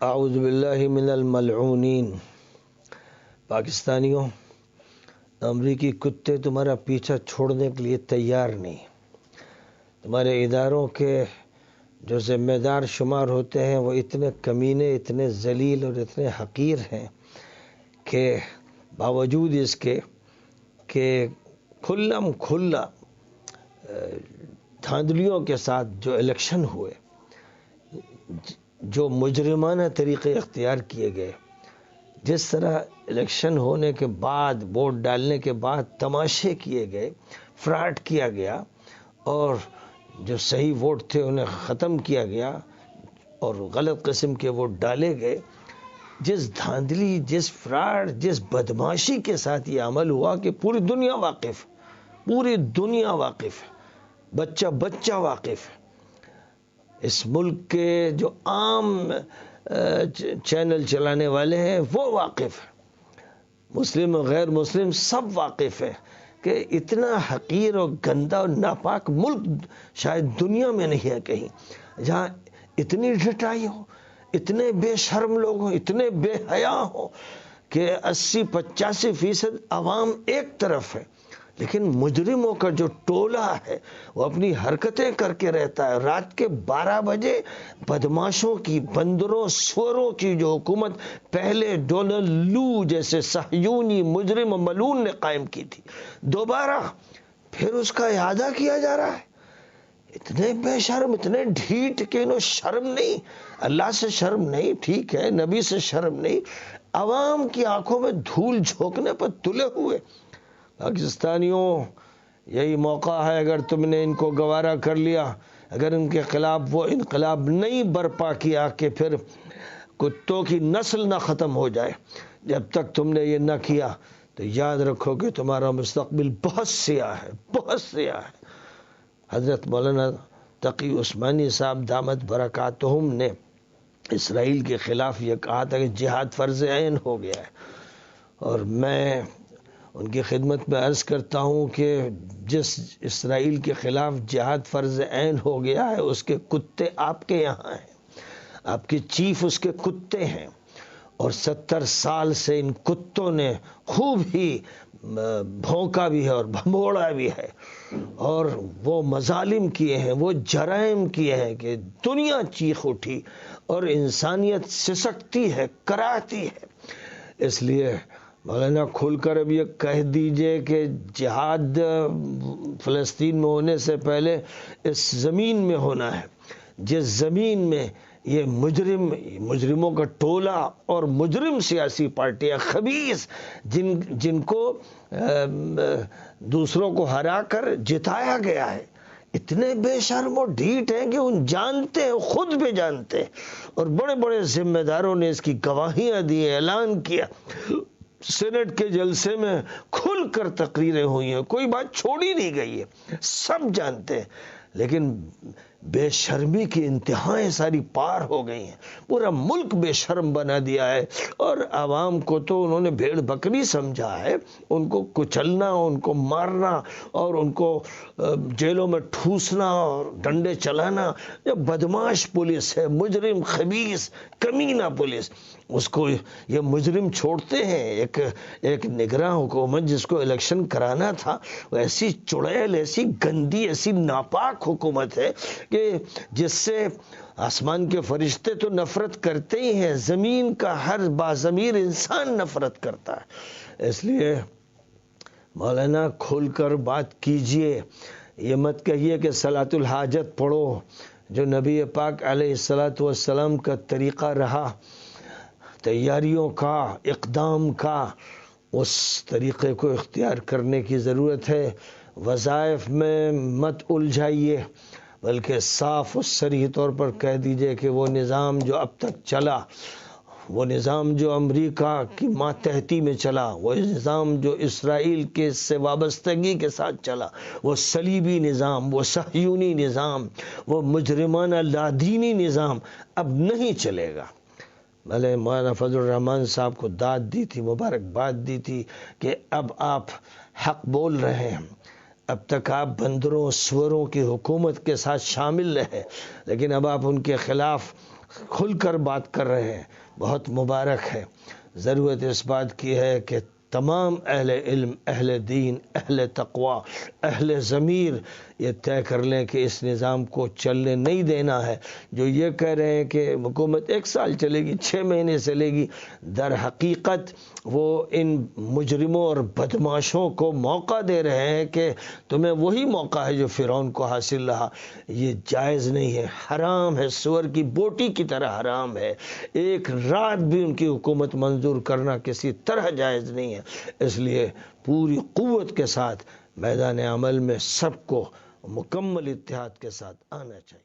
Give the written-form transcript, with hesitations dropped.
اعوذ باللہ من الملعونین۔ پاکستانیوں، امریکی کتے تمہارا پیچھا چھوڑنے کے لیے تیار نہیں۔ تمہارے اداروں کے جو ذمہ دار شمار ہوتے ہیں وہ اتنے کمینے، اتنے ذلیل اور اتنے حقیر ہیں کہ باوجود اس کے کہ کھلم کھلا دھاندلیوں کے ساتھ جو الیکشن ہوئے، جو مجرمانہ طریقے اختیار کیے گئے، جس طرح الیکشن ہونے کے بعد، ووٹ ڈالنے کے بعد تماشے کیے گئے، فراڈ کیا گیا اور جو صحیح ووٹ تھے انہیں ختم کیا گیا اور غلط قسم کے ووٹ ڈالے گئے، جس دھاندلی، جس فراڈ، جس بدماشی کے ساتھ یہ عمل ہوا کہ پوری دنیا واقف، پوری دنیا واقف ہے، بچہ بچہ واقف ہے۔ اس ملک کے جو عام چینل چلانے والے ہیں وہ واقف ہیں، مسلم و غیر مسلم سب واقف ہیں کہ اتنا حقیر اور گندا اور ناپاک ملک شاید دنیا میں نہیں ہے کہیں جہاں اتنی ڈٹائی ہو، اتنے بے شرم لوگ ہوں، اتنے بے حیا ہوں کہ 80-85% عوام ایک طرف ہے، لیکن مجرموں کا جو ٹولہ ہے وہ اپنی حرکتیں کر کے رہتا ہے۔ رات کے 12 بجے بدماشوں کی، بندروں سوروں کی جو حکومت پہلے ڈونلڈ لو جیسے صہیونی مجرم و ملعون نے قائم کی تھی، دوبارہ پھر اس کا اعادہ کیا جا رہا ہے۔ اتنے بے شرم، اتنے ڈھیٹ کہ انہوں شرم نہیں، اللہ سے شرم نہیں، ٹھیک ہے، نبی سے شرم نہیں، عوام کی آنکھوں میں دھول جھونکنے پر تلے ہوئے۔ پاکستانیوں، یہی موقع ہے، اگر تم نے ان کو گوارا کر لیا، اگر ان کے خلاف وہ انقلاب نہیں برپا کیا کہ پھر کتوں کی نسل نہ ختم ہو جائے، جب تک تم نے یہ نہ کیا تو یاد رکھو کہ تمہارا مستقبل بہت سیاہ ہے، بہت سیاہ ہے۔ حضرت مولانا تقی عثمانی صاحب دامت برکاتہم نے اسرائیل کے خلاف یہ کہا تھا کہ جہاد فرض عین ہو گیا ہے، اور میں ان کی خدمت میں عرض کرتا ہوں کہ جس اسرائیل کے خلاف جہاد فرض عین ہو گیا ہے اس کے کتے آپ کے یہاں ہیں، آپ کے چیف اس کے کتے ہیں، اور 70 سال سے ان کتوں نے خوب ہی بھونکا بھی ہے اور بھموڑا بھی ہے، اور وہ مظالم کیے ہیں، وہ جرائم کیے ہیں کہ دنیا چیخ اٹھی اور انسانیت سسکتی ہے، کراہتی ہے۔ اس لیے مولانا کھل کر اب یہ کہہ دیجئے کہ جہاد فلسطین میں ہونے سے پہلے اس زمین میں ہونا ہے، جس زمین میں یہ مجرموں کا ٹولہ اور مجرم سیاسی پارٹیاں خبیث جن کو دوسروں کو ہرا کر جتایا گیا ہے، اتنے بے شرم اور ڈھیٹ ہیں کہ ان جانتے ہیں، خود بھی جانتے ہیں، اور بڑے بڑے ذمہ داروں نے اس کی گواہیاں دی، اعلان کیا، سینٹ کے جلسے میں کھل کر تقریریں ہوئی ہیں، کوئی بات چھوڑی نہیں گئی ہے، سب جانتے ہیں، لیکن بے شرمی کی انتہائیں ساری پار ہو گئی ہیں، پورا ملک بے شرم بنا دیا ہے، اور عوام کو تو انہوں نے بھیڑ بکری سمجھا ہے، ان کو کچلنا، ان کو مارنا اور ان کو جیلوں میں ٹھوسنا اور ڈنڈے چلانا۔ یہ بدماش پولیس ہے، مجرم خبیث کمینہ پولیس، اس کو یہ مجرم چھوڑتے ہیں۔ ایک نگراں حکومت جس کو الیکشن کرانا تھا، وہ ایسی چڑیل، ایسی گندی، ایسی ناپاک حکومت ہے کہ جس سے آسمان کے فرشتے تو نفرت کرتے ہی ہیں، زمین کا ہر باضمیر انسان نفرت کرتا ہے۔ اس لیے مولانا کھول کر بات کیجئے، یہ مت کہیے کہ صلاۃ الحاجت پڑھو، جو نبی پاک علیہ الصلاۃ والسلام کا طریقہ رہا تیاریوں کا، اقدام کا، اس طریقے کو اختیار کرنے کی ضرورت ہے۔ وظائف میں مت الجھائیے، بلکہ صاف و صریح طور پر کہہ دیجئے کہ وہ نظام جو اب تک چلا، وہ نظام جو امریکہ کی ماتحتی میں چلا، وہ نظام جو اسرائیل کے سے وابستگی کے ساتھ چلا، وہ صلیبی نظام، وہ صہیونی نظام، وہ مجرمانہ لادینی نظام اب نہیں چلے گا۔ بھلے مولانا فضل الرحمان صاحب کو داد دی تھی، مبارکباد دی تھی کہ اب آپ حق بول رہے ہیں، اب تک آپ بندروں سوروں کی حکومت کے ساتھ شامل رہے، لیکن اب آپ ان کے خلاف کھل کر بات کر رہے ہیں، بہت مبارک ہے۔ ضرورت اس بات کی ہے کہ تمام اہل علم، اہل دین، اہل تقوی، اہل ضمیر یہ طے کر لیں کہ اس نظام کو چلنے نہیں دینا ہے۔ جو یہ کہہ رہے ہیں کہ حکومت 1 سال چلے گی، 6 مہینے چلے گی، در حقیقت وہ ان مجرموں اور بدماشوں کو موقع دے رہے ہیں کہ تمہیں وہی موقع ہے جو فرعون کو حاصل رہا۔ یہ جائز نہیں ہے، حرام ہے، سور کی بوٹی کی طرح حرام ہے۔ ایک رات بھی ان کی حکومت منظور کرنا کسی طرح جائز نہیں ہے۔ اس لیے پوری قوت کے ساتھ میدان عمل میں سب کو مکمل اتحاد کے ساتھ آنا چاہیے۔